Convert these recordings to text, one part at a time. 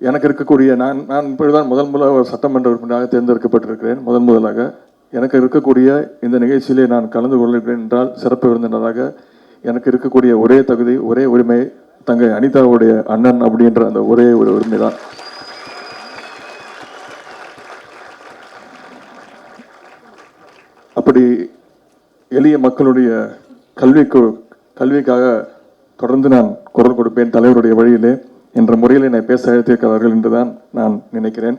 எனக்கு இருக்கக்கூடிய நான் இப்பொழுதுதான் முதல் ஒரு சட்டமன்ற உறுப்பினராக தேர்ந்தெடுக்கப்பட்டிருக்கிறேன். முதலாக எனக்கு இருக்கக்கூடிய இந்த நிகழ்ச்சியிலே நான் கலந்து கொள்கிறேன் என்றால் சிறப்பு விருந்தினராக எனக்கு இருக்கக்கூடிய ஒரே தகுதி, ஒரே உரிமை தங்கை அனிதாவுடைய அண்ணன் அப்படின்ற அந்த ஒரே ஒரு உரிமை தான். அப்படி எளிய மக்களுடைய கல்விக்காக தொடர்ந்து நான் குரல் கொடுப்பேன் தலைவருடைய வழியிலே என்ற முறையில் என்னை பேச அழைத்திருக்கிறார்கள் என்றுதான் நான் நினைக்கிறேன்.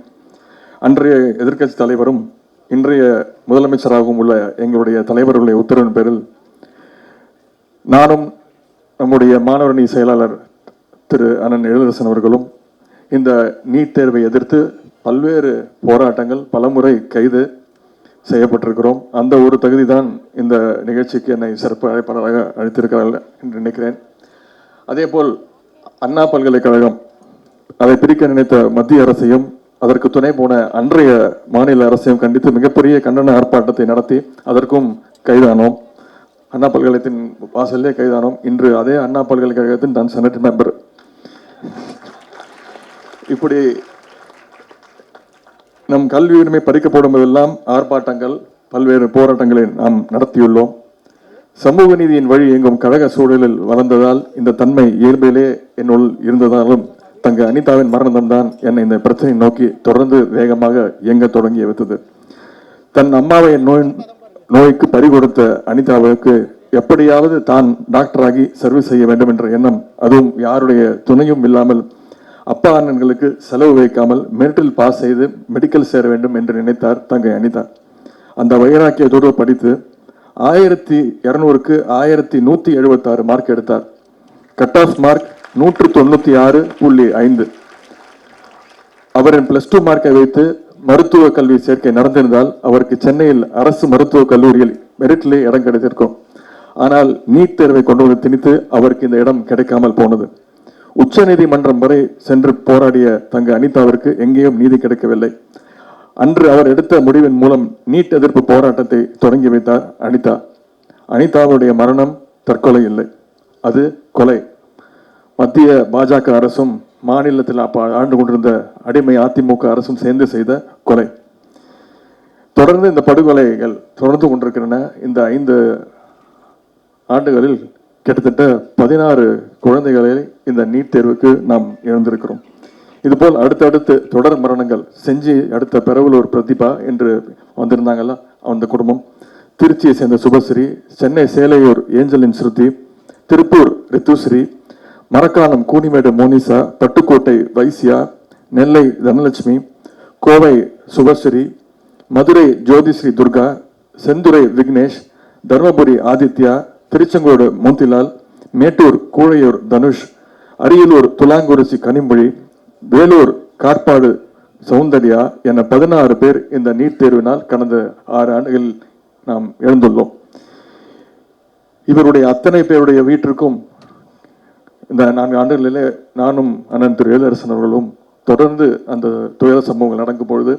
அன்றைய எதிர்க்கட்சி தலைவரும் இன்றைய முதலமைச்சராகவும் உள்ள எங்களுடைய தலைவர்களுடைய உத்தரவின் பேரில் நானும் நம்முடைய மாணவரணி செயலாளர் திரு அண்ணன் எழிலரசன் அவர்களும் இந்த நீட் தேர்வை எதிர்த்து பல்வேறு போராட்டங்கள் பலமுறை கைது செய்யப்பட்டிருக்கிறோம். அந்த ஒரு தகுதி தான் இந்த நிகழ்ச்சிக்கு என்னை சிறப்பு அழைப்பாளராக அழைத்திருக்கிறார்கள் என்று நினைக்கிறேன். அதேபோல் அண்ணா பல்கலைக்கழகம் அதை பிரிக்க நினைத்த மத்திய அரசையும் அதற்கு துணை போன அன்றைய மாநில அரசையும் கண்டித்து மிகப்பெரிய கண்டன ஆர்ப்பாட்டத்தை நடத்தி அதற்கும் கைதானோம். அண்ணா பல்கலைக்கழகத்தின் வாசலே கைதானோம். இன்று அதே அண்ணா பல்கலைக்கழகத்தின் நான் செனட் மெம்பர். இப்படி நம் கல்வி உரிமை பறிக்கப்படும் போதெல்லாம் ஆர்ப்பாட்டங்கள் பல்வேறு போராட்டங்களை நாம் நடத்தியுள்ளோம். சமூக நீதியின் வழி எங்கும் கழக சூழலில் வளர்ந்ததால் இந்த தன்மை இயல்பிலே என்னுள் இருந்ததாலும் தங்க அனிதாவின் மரணம்தான் என்னை இந்த பிரச்சனை நோக்கி தொடர்ந்து வேகமாக இயங்க தொடங்கி வைத்தது. தன் அம்மாவை நோய்க்கு பறிகொடுத்த அனிதாவுக்கு எப்படியாவது தான் டாக்டராகி சர்வீஸ் செய்ய வேண்டும் என்ற எண்ணம், அதுவும் யாருடைய துணையும் இல்லாமல் அப்பா அண்ணன்களுக்கு செலவு வைக்காமல் மெரிட்டில் பாஸ் செய்து மெடிக்கல் சேர வேண்டும் என்று நினைத்தார் தங்கை அனிதா. அந்த வைராக்கியத்தோடு படித்து 1200க்கு 1176 மார்க் எடுத்தார். Cut off mark 196.5. அவரின் +2 மார்க்கை வைத்து மருத்துவ கல்வி சேர்க்கை நடந்திருந்தால் அவருக்கு சென்னையில் அரசு மருத்துவக் கல்லூரியில் மெரிட்டிலே இடம் கிடைத்திருக்கும். ஆனால் நீட் தேர்வை கொண்டு வந்து திணித்து அவருக்கு இந்த இடம் கிடைக்காமல் போனது. உச்ச நீதிமன்றம் வரை சென்று போராடிய தங்க அனிதாவிற்கு எங்கேயும் நீதி கிடைக்கவில்லை. அன்று அவர் எடுத்த முடிவின் மூலம் நீட் எதிர்ப்பு போராட்டத்தை தொடங்கி வைத்தார் அனிதா. அனிதாவுடைய மரணம் தற்கொலை இல்லை, அது கொலை. மத்திய பாஜக அரசும் மாநிலத்தில் ஆண்டு கொண்டிருந்த அடிமை அதிமுக அரசும் சேர்ந்து செய்த கொலை. தொடர்ந்து இந்த படுகொலைகள் தொடர்ந்து கொண்டிருக்கின்றன. இந்த 5 ஆண்டுகளில் கிட்டத்தட்ட 16 குழந்தைகளை இந்த நீட் தேர்வுக்கு நாம் இழந்திருக்கிறோம். இதுபோல் அடுத்தடுத்து தொடர் மரணங்கள். செஞ்சி அடுத்த பெரவலூர் பிரதிபா என்று வந்திருந்தாங்கல்ல அந்த குடும்பம், திருச்சியை சேர்ந்த சுபஸ்ரீ, சென்னை சேலையூர் ஏஞ்சலின் ஸ்ருதி, திருப்பூர் ரித்துஸ்ரீ, மரக்காணம் கூனிமேடு மோனிசா, பட்டுக்கோட்டை வைசியா, நெல்லை தனலட்சுமி, கோவை சுபஸ்ரீ, மதுரை ஜோதிஸ்ரீ துர்கா, செந்துரை விக்னேஷ், தர்மபுரி ஆதித்யா, திருச்செங்கோடு மோந்திலால், மேட்டூர் கூழையூர் தனுஷ், அரியலூர் துலாங்குறிச்சி கனிமொழி, வேலூர் காட்பாடு சௌந்தர்யா என 16 பேர் இந்த நீட் தேர்வினால் கடந்த 6 ஆண்டுகளில் நாம் எழுந்துள்ளோம். இவருடைய அத்தனை பேருடைய வீட்டிற்கும் இந்த 4 ஆண்டுகளிலே நானும் அண்ணன் திரு எழிலரசன் அவர்களும் தொடர்ந்து அந்த துயர சம்பவங்கள் நடக்கும் பொழுது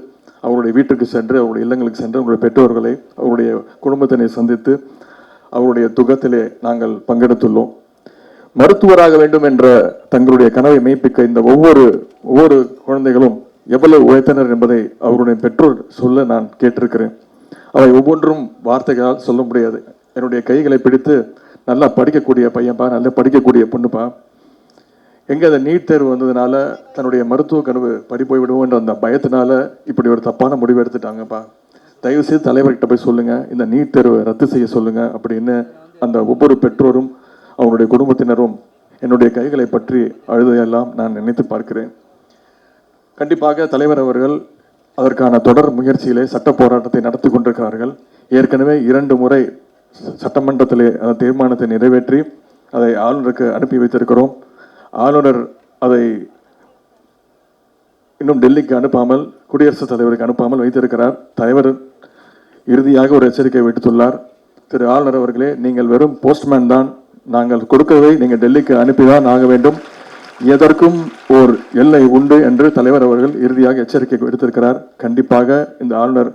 அவருடைய வீட்டுக்கு சென்று, அவருடைய இல்லங்களுக்கு சென்று, அவருடைய பெற்றோர்களை, அவருடைய குடும்பத்தினை சந்தித்து அவருடைய துக்கத்திலே நாங்கள் பங்கெடுத்துள்ளோம். மருத்துவராக வேண்டும் என்ற தங்களுடைய கனவை மெய்ப்பிக்க இந்த ஒவ்வொரு குழந்தைகளும் எவ்வளவு உழைத்தனர் என்பதை அவருடைய பெற்றோர் சொல்ல நான் கேட்டிருக்கிறேன். அவை ஒவ்வொன்றும் வார்த்தைகளால் சொல்ல முடியாது. என்னுடைய கைகளை பிடித்து நல்லா படிக்கக்கூடிய பையன்பா, நல்லா படிக்கக்கூடிய பொண்ணுப்பா, எங்கே அந்த நீட் தேர்வு வந்ததுனால தன்னுடைய மருத்துவ கனவு படி போய்விடுவோம் என்ற அந்த பயத்தினால இப்படி ஒரு தப்பான முடிவு எடுத்துட்டாங்கப்பா, தயவு செய்து தலைவர்கிட்ட போய் சொல்லுங்க, இந்த நீட் தேர்வை ரத்து செய்ய சொல்லுங்க அப்படின்னு அந்த ஒவ்வொரு பெற்றோரும் அவருடைய குடும்பத்தினரும் என்னுடைய கைகளை பற்றி அழுதையெல்லாம் நான் நினைத்து பார்க்கிறேன். கண்டிப்பாக தலைவர் அவர்கள் அதற்கான தொடர் முயற்சியிலே சட்ட போராட்டத்தை நடத்தி கொண்டிருக்கிறார்கள். ஏற்கனவே 2 முறை சட்டமன்றத்திலே அந்த தீர்மானத்தை நிறைவேற்றி அதை ஆளுநருக்கு அனுப்பி வைத்திருக்கிறோம். ஆளுநர் அதை இன்னும் டெல்லிக்கு அனுப்பாமல், குடியரசுத் தலைவருக்கு அனுப்பாமல் வைத்திருக்கிறார். தலைவர் இறுதியாக ஒரு எச்சரிக்கை விடுத்துள்ளார். திரு ஆளுநர் அவர்களே, நீங்கள் வெறும் போஸ்ட்மேன் தான், நாங்கள் கொடுக்கவே நீங்கள் டெல்லிக்கு அனுப்பிதான் ஆக வேண்டும், எதற்கும் ஓர் எல்லை உண்டு என்று தலைவர் அவர்கள் இறுதியாக எச்சரிக்கை விடுத்திருக்கிறார். கண்டிப்பாக இந்த ஆளுநர்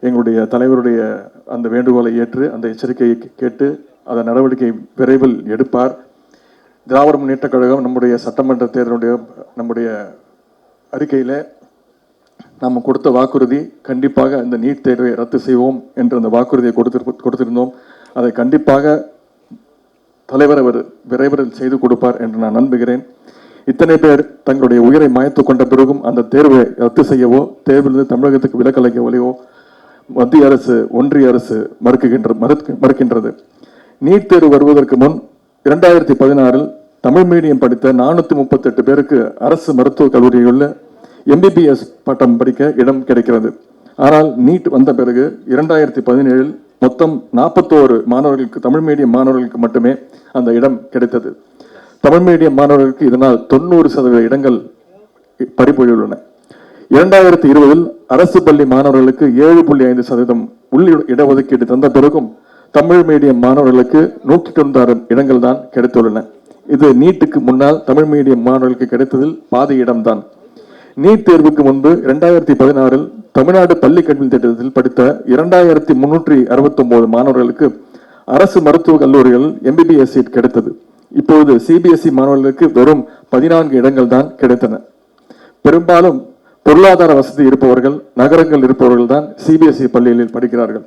எங்களுடைய தலைவருடைய அந்த வேண்டுகோளை ஏற்று அந்த எச்சரிக்கையை கேட்டு அதன் நடவடிக்கை விரைவில் எடுப்பார். திராவிட முன்னேற்ற கழகம் நம்முடைய சட்டமன்ற தேர்தலுடைய நம்முடைய அறிக்கையில் நாம் கொடுத்த வாக்குறுதி கண்டிப்பாக இந்த நீட் தேர்வை ரத்து செய்வோம் என்ற அந்த வாக்குறுதியை கொடுத்திருந்தோம். அதை கண்டிப்பாக தலைவர் அவர் விரைவில் செய்து கொடுப்பார் என்று நான் நம்புகிறேன். இத்தனை பேர் தங்களுடைய உயிரை மாய்த்து கொண்ட பிறகும் அந்த தேர்வை ரத்து செய்யவோ தேர்விலிருந்து தமிழகத்துக்கு விலக்களிக்கவோ மத்திய அரசு ஒன்றிய அரசு மறுக்கின்றது. நீட் தேர்வு வருவதற்கு முன் 2016 தமிழ் மீடியம் படித்த 438 பேருக்கு அரசு மருத்துவக் கல்லூரியில் MBBS பட்டம் படிக்க இடம் கிடைக்கிறது. ஆனால் நீட் வந்த பிறகு 2017 மொத்தம் 41 மாணவர்களுக்கு, தமிழ் மீடியம் மாணவர்களுக்கு மட்டுமே அந்த இடம் கிடைத்தது. தமிழ் மீடியம் மாணவர்களுக்கு இதனால் 90% இடங்கள் பறிபோயுள்ளன. 2020 அரசு பள்ளி மாணவர்களுக்கு 7.5% உள் இடஒதுக்கீடு தந்த பிறகும் தமிழ் மீடியம் மாணவர்களுக்கு 196 இடங்கள் தான் கிடைத்துள்ளன. இது நீட்டுக்கு முன்னால் தமிழ் மீடியம் மாணவர்களுக்கு கிடைத்ததில் பாதி இடம்தான். நீட் தேர்வுக்கு முன்பு 2016 தமிழ்நாடு பள்ளி கல்வி திட்டத்தில் படித்த 2369 மாணவர்களுக்கு அரசு மருத்துவக் கல்லூரிகள் MBBS சீட் கிடைத்தது. இப்போது CBSE மாணவர்களுக்கு வெறும் 14 இடங்கள் தான் கிடைத்தன. பெரும்பாலும் பொருளாதார வசதி இருப்பவர்கள், நகரங்கள் இருப்பவர்கள் தான் CBSE பள்ளிகளில் படிக்கிறார்கள்.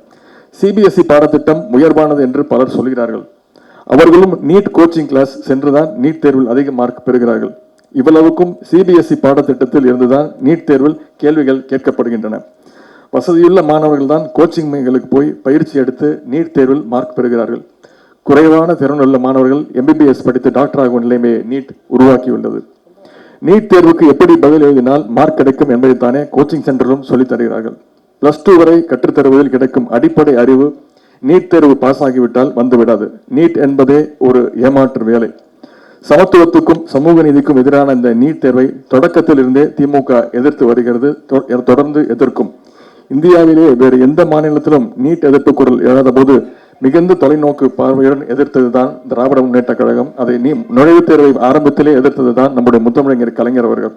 CBSE பாடத்திட்டம் உயர்வானது என்று பலர் சொல்கிறார்கள். அவர்களும் நீட் கோச்சிங் கிளாஸ் சென்றுதான் நீட் தேர்வில் அதிக மார்க் பெறுகிறார்கள். இவ்வளவுக்கும் CBSE பாடத்திட்டத்தில் இருந்துதான் நீட் தேர்வில் கேள்விகள் கேட்கப்படுகின்றன. வசதியுள்ள மாணவர்கள் தான் கோச்சிங் மையங்களுக்கு போய் பயிற்சி எடுத்து நீட் தேர்வில் மார்க் பெறுகிறார்கள். குறைவான திறனுள்ள மாணவர்கள் MBBS படித்து டாக்டர் ஆகும் நிலைமையை நீட் உருவாக்கியுள்ளது. நீட் தேர்வுக்கு எப்படி பதில் எழுதினால் மார்க் கிடைக்கும் என்பதைத்தானே கோச்சிங் சென்டரும் சொல்லித் தருகிறார்கள். +2 வரை கற்றுத்தருவதில் கிடைக்கும் அடிப்படை அறிவு நீட் தேர்வு பாஸ் ஆகிவிட்டால் வந்துவிடாது. நீட் என்பதே ஒரு ஏமாற்று வேலை. சமத்துவத்துக்கும் சமூக நீதிக்கும் எதிரான இந்த நீட் தேர்வை தொடக்கத்தில் இருந்தே திமுக எதிர்த்து வருகிறது, தொடர்ந்து எதிர்க்கும். இந்தியாவிலே வேறு எந்த மாநிலத்திலும் நீட் எதிர்ப்பு குரல் எழாத போது மிகுந்த தொலைநோக்கு பார்வையுடன் எதிர்த்ததுதான் திராவிட முன்னேற்ற கழகம். அதை நுழைவுத் தேர்வை ஆரம்பத்திலே எதிர்த்ததுதான் நம்முடைய முத்தமிழர் கலைஞர் அவர்கள்.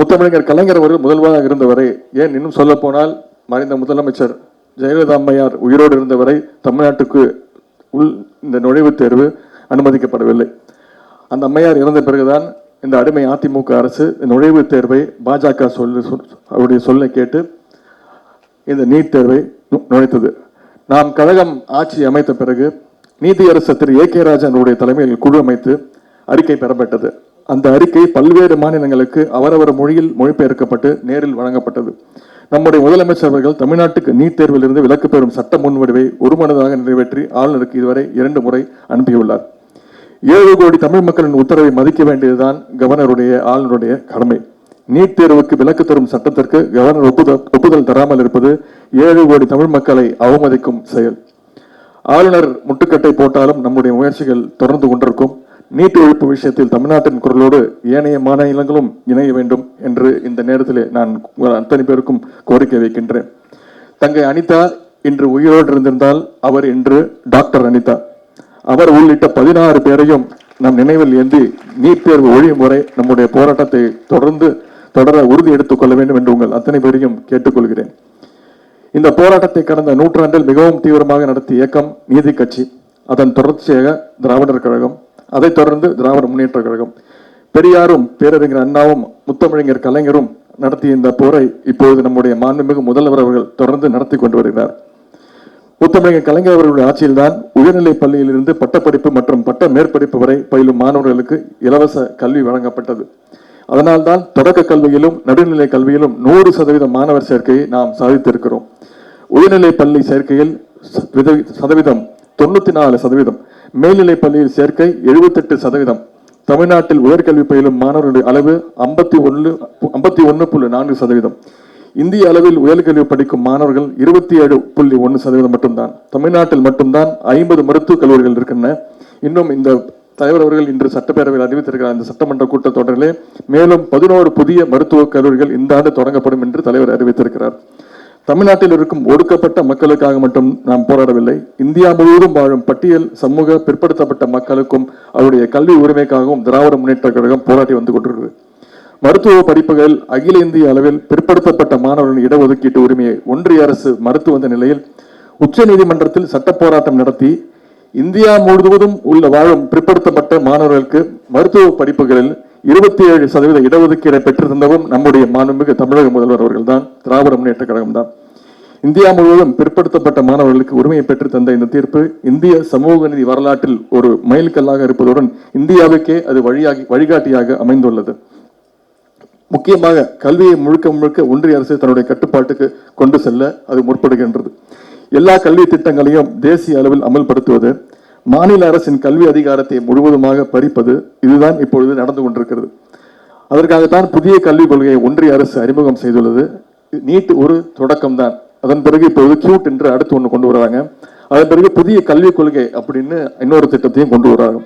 முத்தமிழர் கலைஞர் அவர்கள் முதல்வராக இருந்தவரை, ஏன் இன்னும் சொல்ல போனால் மறைந்த முதலமைச்சர் ஜெயலலிதா அம்மையார் உயிரோடு இருந்தவரை தமிழ்நாட்டுக்கு இந்த நுழைவுத் தேர்வு அனுமதிக்கப்படவில்லை. அந்த அம்மையார் இறந்த பிறகுதான் இந்த அடிமை அதிமுக அரசு நுழைவுத் தேர்வை பாஜக அவருடைய சொல்லை கேட்டு இந்த நீட் தேர்வை நுழைத்தது. நாம் கழகம் ஆட்சி அமைத்த பிறகு நீதியரசர் திரு AK ராஜனுடைய தலைமையில் குழு அமைத்து அறிக்கை பெறப்பட்டது. அந்த அறிக்கை பல்வேறு மாநிலங்களுக்கு அவரவர் மொழியில் மொழிபெயர்க்கப்பட்டு நேரில் வழங்கப்பட்டது. நம்முடைய முதலமைச்சர் அவர்கள் தமிழ்நாட்டுக்கு நீட் தேர்வில் இருந்து விலக்கு பெறும் சட்ட முன்வடிவை ஒருமனதாக நிறைவேற்றி ஆளுநருக்கு இதுவரை 2 முறை அனுப்பியுள்ளார். 7 கோடி தமிழ் மக்களின் உத்தரவை மதிக்க வேண்டியதுதான் கவர்னருடைய, ஆளுநருடைய கடமை. நீட் தேர்வுக்கு விலக்கு தரும் சட்டத்திற்கு கவர்னர் ஒப்புதல் தராமல் இருப்பது 7 கோடி தமிழ் மக்களை அவமதிக்கும் செயல். ஆளுநர் முட்டுக்கட்டை போட்டாலும் நம்முடைய முயற்சிகள் தொடர்ந்து கொண்டிருக்கும். நீட் ஒழிப்பு விஷயத்தில் தமிழ்நாட்டின் குரலோடு ஏனைய மாநிலங்களும் இணைய வேண்டும் என்று இந்த நேரத்தில் நான் அத்தனை பேருக்கும் கோரிக்கை வைக்கின்றேன். தங்கை அனிதா இன்று உயிரோடு இருந்திருந்தால் அவர் இன்று டாக்டர் அனிதா. அவர் உள்ளிட்ட 16 பேரையும் நம் நினைவில் ஏந்தி நீட் தேர்வு ஒழியும் வரை நம்முடைய போராட்டத்தை தொடர உறுதி எடுத்துக் கொள்ள வேண்டும் என்று உங்கள் அத்தனை பேரையும் கேட்டுக்கொள்கிறேன். இந்த போராட்டத்தை கடந்த நூற்றாண்டில் மிகவும் தீவிரமாக நடத்திய இயக்கம் நீதி கட்சி, அதன் தொடர்ச்சியாக திராவிடர் கழகம், அதைத் தொடர்ந்து திராவிட முன்னேற்ற கழகம். பெரியாரும் பேரறிஞர் அண்ணாவும் முத்தமிழர் கலைஞரும் நடத்திய இந்த போரை இப்போது நம்முடைய மாண்புமிகு முதல்வர் அவர்கள் தொடர்ந்து நடத்தி கொண்டு வருகிறார். முத்தமிழர் கலைஞர் அவர்களுடைய ஆட்சியில்தான் உயர்நிலை பள்ளியிலிருந்து பட்டப்படிப்பு மற்றும் பட்ட மேற்படிப்பு வரை பயிலும் மாணவர்களுக்கு இலவச கல்வி வழங்கப்பட்டது. அதனால்தான் தொடக்க கல்வியிலும் நடுநிலை கல்வியிலும் 100% மாணவர் சேர்க்கையை நாம் சாதித்திருக்கிறோம். உயர்நிலை பள்ளி சேர்க்கையில் சதவீதம் 94%, மேல்நிலை பள்ளியில் சேர்க்கை 78%. தமிழ்நாட்டில் உயர்கல்வி பயிலும் மாணவர்களுடைய அளவு 51.4%. இந்திய அளவில் உயர்கல்வி படிக்கும் மாணவர்கள் 27.1% மட்டும்தான். தமிழ்நாட்டில் மட்டும்தான் 50 மருத்துவக் கல்லூரிகள் இருக்கின்றன. இன்னும் இந்த தலைவர் அவர்கள் இன்று சட்டப்பேரவையில் அறிவித்திருக்கிறார், இந்த சட்டமன்ற கூட்டத்தொடரிலே மேலும் 11 புதிய மருத்துவக் கல்லூரிகள் இந்த ஆண்டு தொடங்கப்படும் என்று தலைவர் அறிவித்திருக்கிறார். தமிழ்நாட்டில் இருக்கும் ஒடுக்கப்பட்ட மக்களுக்காக மட்டும் நாம் போராடவில்லை, இந்தியா முழுவதும் வாழும் பட்டியல் சமூக பிற்படுத்தப்பட்ட மக்களுக்கும் அவருடைய கல்வி உரிமைக்காகவும் திராவிட முன்னேற்ற கழகம் போராடி வந்து கொண்டிருக்கிறது. மருத்துவ படிப்புகள் அகில இந்திய அளவில் பிற்படுத்தப்பட்ட மாணவர்களின் இடஒதுக்கீட்டு உரிமையை ஒன்றிய அரசு மறுத்து வந்த நிலையில் உச்ச நீதிமன்றத்தில் சட்ட போராட்டம் நடத்தி இந்தியா முழுவதும் உள்ள வாழும் பிற்படுத்தப்பட்ட மாணவர்களுக்கு மருத்துவ படிப்புகளில் 27% இடஒதுக்கீடை பெற்றிருந்தவும் நம்முடைய மாண்புமிகு தமிழக முதல்வர் அவர்கள் தான், திராவிட முன்னேற்ற கழகம் தான். இந்தியா முழுவதும் பிற்படுத்தப்பட்ட மாணவர்களுக்கு உரிமையை பெற்று தந்த இந்த தீர்ப்பு இந்திய சமூக நீதி வரலாற்றில் ஒரு மைல்கல்லாக இருப்பதுடன் இந்தியாவுக்கே அது வழிகாட்டியாக அமைந்துள்ளது. முக்கியமாக கல்வியை முழுக்க முழுக்க ஒன்றிய அரசு தன்னுடைய கட்டுப்பாட்டுக்கு கொண்டு செல்ல அது முற்படுகின்றது. எல்லா கல்வி திட்டங்களையும் தேசிய அளவில் அமல்படுத்துவது, மாநில அரசின் கல்வி அதிகாரத்தை முழுவதுமாக பறிப்பது, இதுதான் இப்பொழுது நடந்து கொண்டிருக்கிறது. அதற்காகத்தான் புதிய கல்விக் கொள்கையை ஒன்றிய அரசு அறிமுகம் செய்துள்ளது. நீட் ஒரு தொடக்கம்தான். அதன் பிறகு இப்போது கியூட் என்று அடுத்து ஒன்று கொண்டு வராங்க. அதன் பிறகு புதிய கல்விக் கொள்கை அப்படின்னு இன்னொரு திட்டத்தையும் கொண்டு வராங்க.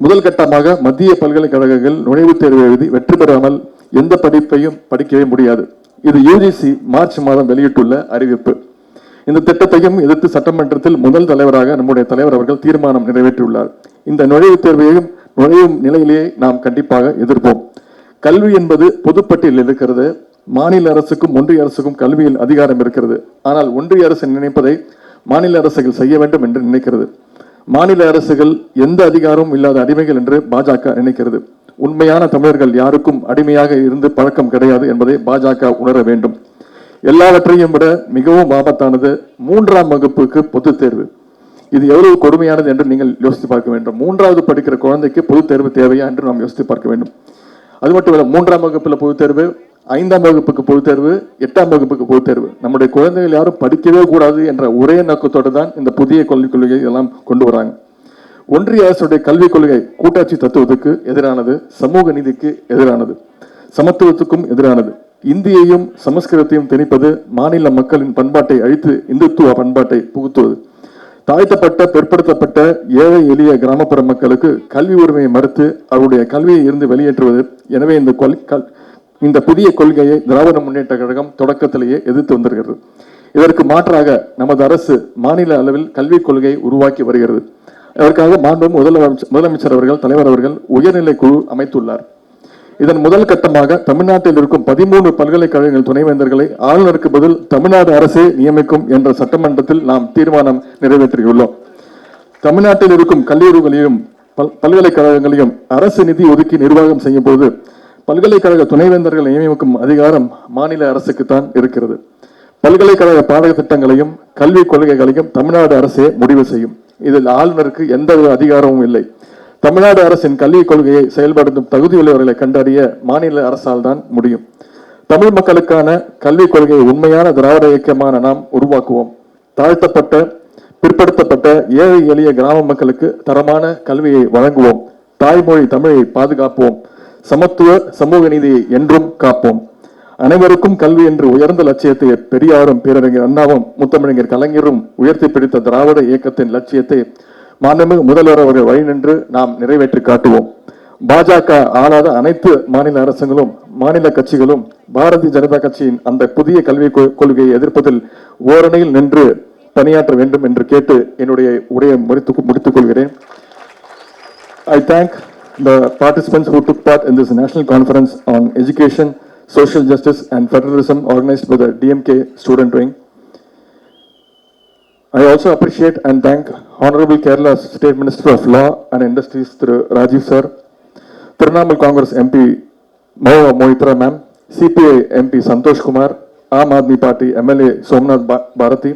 முதல் கட்டமாக மத்திய பல்கலைக்கழகங்கள் நுழைவுத் தேர்வு எழுதி வெற்றி பெறாமல் எந்த படிப்பையும் படிக்கவே முடியாது. இது யுஜிசி மார்ச் மாதம் வெளியிட்டுள்ள அறிவிப்பு. இந்த திட்டத்தையும் எதிர்த்து சட்டமன்றத்தில் முதல் தலைவராக நம்முடைய தலைவர் அவர்கள் தீர்மானம் நிறைவேற்றியுள்ளார். இந்த நுழைவுத் தேர்வையும் நுழையும் நிலையிலேயே நாம் கண்டிப்பாக எதிர்ப்போம். கல்வி என்பது பொதுப்பட்டியலில் இருக்கிறது. மாநில அரசுக்கும் ஒன்றிய அரசுக்கும் கல்வியில் அதிகாரம் இருக்கிறது. ஆனால் ஒன்றிய அரசு நினைப்பதை மாநில அரசுகள் செய்ய வேண்டும் என்று நினைக்கிறது. மாநில அரசுகள் எந்த அதிகாரமும் இல்லாத அடிமைகள் என்று பாஜக நினைக்கிறது. உண்மையான தமிழர்கள் யாருக்கும் அடிமையாக இருந்து பழக்கம் கிடையாது என்பதை பாஜக உணர வேண்டும். எல்லாவற்றையும் விட மிகவும் ஆபத்தானது 3ஆம் வகுப்புக்கு பொதுத் தேர்வு. இது எவ்வளவு கொடுமையானது என்று நீங்கள் யோசித்து பார்க்க வேண்டும். 3வது படிக்கிற குழந்தைக்கு பொதுத் தேர்வு தேவையா என்று நாம் யோசித்து பார்க்க வேண்டும். அது மட்டும் இல்லை, 3ஆம் வகுப்புல பொதுத் தேர்வு, 5ஆம் வகுப்புக்கு பொதுத் தேர்வு, 8ஆம் வகுப்புக்கு பொதுத் தேர்வு. நம்முடைய குழந்தைகள் யாரும் படிக்கவே கூடாது என்ற ஒரே நோக்கத்தோடு தான் இந்த புதிய கல்விக் கொள்கை எல்லாம் கொண்டு வராங்க. ஒன்றிய அரசுடைய கல்விக் கொள்கை கூட்டாட்சி தத்துவத்துக்கு எதிரானது, சமூக நீதிக்கு எதிரானது, சமத்துவத்துக்கும் எதிரானது. இந்தியையும் சமஸ்கிருதத்தையும் திணிப்பது, மாநில மக்களின் பண்பாட்டை அழித்து இந்துத்துவ பண்பாட்டை புகுத்துவது, தாழ்த்தப்பட்ட பிற்படுத்தப்பட்ட ஏழை எளிய கிராமப்புற மக்களுக்கு கல்வி உரிமையை மறுத்து அவருடைய கல்வியை இருந்து வெளியேற்றுவது. எனவே இந்த புதிய கொள்கையை திராவிட முன்னேற்ற கழகம் தொடக்கத்திலேயே எதிர்த்து வந்திருக்கிறது. இதற்கு மாற்றாக நமது அரசு மாநில அளவில் கல்விக் கொள்கையை உருவாக்கி வருகிறது. அதற்காக முதலமைச்சர் அவர்கள், தலைவர் அவர்கள் உயர்நிலை குழு அமைத்துள்ளார். இதன் முதல் கட்டமாக தமிழ்நாட்டில் இருக்கும் 13 பல்கலைக்கழகங்கள் துணைவேந்தர்களை ஆளுநருக்கு பதில் தமிழ்நாடு அரசே நியமிக்கும் என்ற சட்டமன்றத்தில் நாம் தீர்மானம் நிறைவேற்றியுள்ளோம். தமிழ்நாட்டில் இருக்கும் கல்லூரிகளையும் பல்கலைக்கழகங்களையும் அரசு நிதி ஒதுக்கி நிர்வாகம் செய்யும் போது பல்கலைக்கழக துணைவேந்தர்கள் நியமிக்கும் அதிகாரம் மாநில அரசுக்கு தான் இருக்கிறது. பல்கலைக்கழக பாடத்திட்டங்களையும் கல்விக் கொள்கைகளையும் தமிழ்நாடு அரசே முடிவு செய்யும். இதில் ஆளுநருக்கு எந்த அதிகாரமும் இல்லை. தமிழ்நாடு அரசின் கல்விக் கொள்கையை செயல்படுத்தும் தகுதியுள்ளவர்களை கண்டறிய மாநில அரசால் தான் முடியும். தமிழ் மக்களுக்கான கல்விக் கொள்கையை உண்மையான திராவிட இயக்கமான நாம் உருவாக்குவோம். தாழ்த்தப்பட்ட பிற்படுத்தப்பட்ட ஏழை எளிய கிராம மக்களுக்கு தரமான கல்வியை வழங்குவோம். தாய்மொழி தமிழை பாதுகாப்போம். சமத்துவ சமூக நீதியை என்றும் காப்போம். அனைவருக்கும் கல்வி என்று உயர்ந்த லட்சியத்தை பெரியாரும் பேரறிஞர் அண்ணாவும் முத்தமிழர் கலைஞரும் உயர்த்தி பிடித்த திராவிட இயக்கத்தின் லட்சியத்தை மாண்புமிகு முதல்வர் அவர்கள் வழி நின்று நாம் நிறைவேற்றி காட்டுவோம். பாஜக ஆளாத அனைத்து மாநில அரசுகளும் மாநில கட்சிகளும் பாரதிய ஜனதா கட்சியின் அந்த புதிய கல்விக் கொள்கையை எதிர்ப்பதில் ஓரணியில் நின்று பணியாற்ற வேண்டும் என்று கேட்டு என்னுடைய உரையை முடித்துக் கொள்கிறேன். I thank the participants who took part in this national conference on education, social justice and federalism organized by the DMK student wing. I also appreciate and thank Honorable Kerala State Minister of Law and Industries Thru Rajiv Sir, Trinamool Congress MP Mahua Mohitra Ma'am, CPI MP Santosh Kumar, Aam Aadmi Party MLA Somnath Bharati,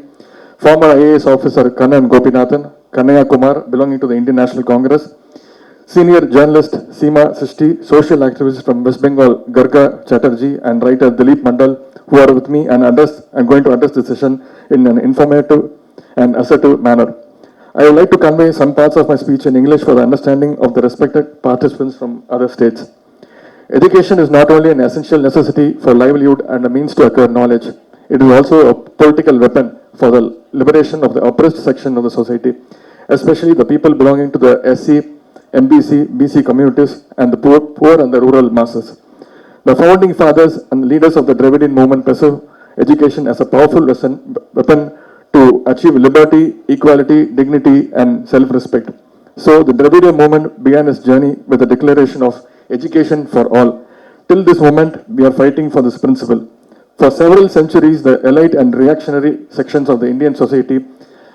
former IAS officer Kannan Gopinathan, Kannaya Kumar belonging to the Indian National Congress, senior journalist Seema Sishti, social activist from West Bengal Garga Chatterjee and writer Dilip Mandal, who are with me and I'm going to address this session in an informative and assertive manner. I would like to convey some parts of my speech in English for the understanding of the respected participants from other states. Education is not only an essential necessity for livelihood and a means to acquire knowledge, it is also a political weapon for the liberation of the oppressed section of the society, especially the people belonging to the SC, MBC, BC communities and the poor and the rural masses. The founding fathers and leaders of the Dravidian movement perceive education as a powerful weapon to achieve liberty, equality, dignity and self-respect. So the Dravidian movement began its journey with a declaration of education for all. Till this moment, we are fighting for this principle. For several centuries, the elite and reactionary sections of the Indian society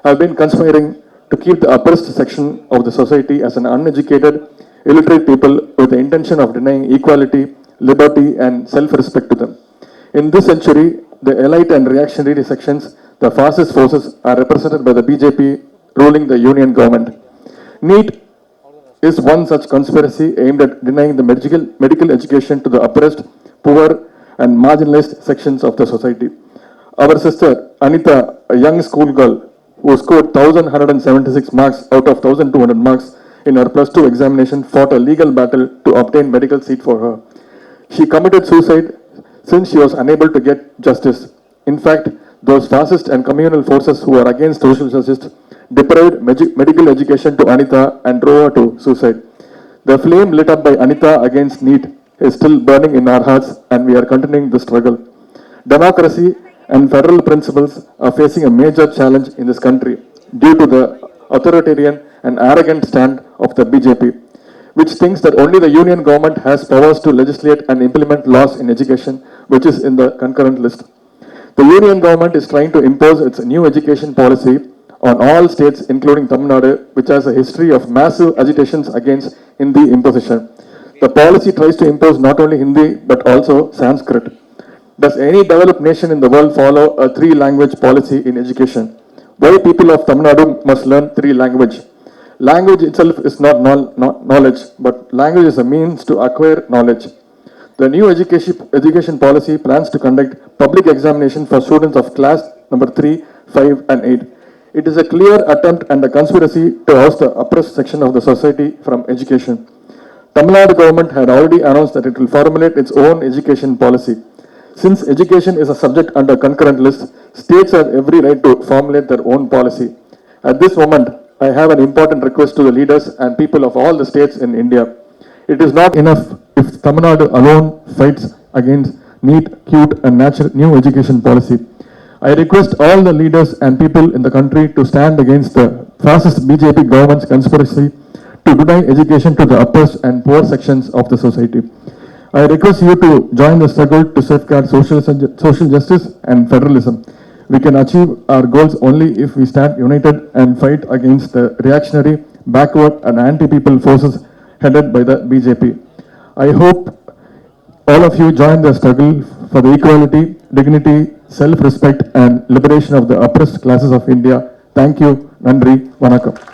have been conspiring to keep the oppressed section of the society as an uneducated, illiterate people with the intention of denying equality, liberty, and self-respect to them. In this century, the elite and reactionary sections, the fascist forces, are represented by the BJP ruling the union government. NEET is one such conspiracy aimed at denying the medical education to the oppressed, poor, and marginalized sections of the society. Our sister Anita, a young schoolgirl who scored 1,176 marks out of 1,200 marks in her plus 2 examination, fought a legal battle to obtain medical seat for her. She committed suicide since she was unable to get justice. In fact, those fascist and communal forces who are against social justice deprived medical education to Anita and drove her to suicide. The flame lit up by Anita against NEET is still burning in our hearts, and we are continuing the struggle. Democracy and federal principles are facing a major challenge in this country due to the authoritarian and arrogant stand of the BJP, which thinks that only the union government has powers to legislate and implement laws in education, which is in the concurrent list. The union government is trying to impose its new education policy on all states, including Tamil Nadu, which has a history of massive agitations against Hindi imposition. The policy tries to impose not only Hindi but also Sanskrit. Does any developed nation in the world follow a 3-language policy in education? Why people of Tamil Nadu must learn 3 languages? Language itself is not knowledge, but language is a means to acquire knowledge. The new education policy plans to conduct public examination for students of class number 3, 5 and 8. It is a clear attempt and a conspiracy to oust the oppressed section of the society from education. Tamil Nadu government had already announced that it will formulate its own education policy. Since education is a subject under concurrent list, states have every right to formulate their own policy. At this moment, I have an important request to the leaders and people of all the states in India. It is not enough if Tamil Nadu alone fights against neat, cute and natural new education policy. I request all the leaders and people in the country to stand against the fascist BJP government's conspiracy to deny education to the oppressed and poor sections of the society. I request you to join the struggle to safeguard social justice and federalism. We can achieve our goals only if we stand united and fight against the reactionary, backward and anti-people forces headed by the BJP. I hope all of you join the struggle for the equality, dignity, self-respect and liberation of the oppressed classes of India. Thank you. Nandri. Vanakkam.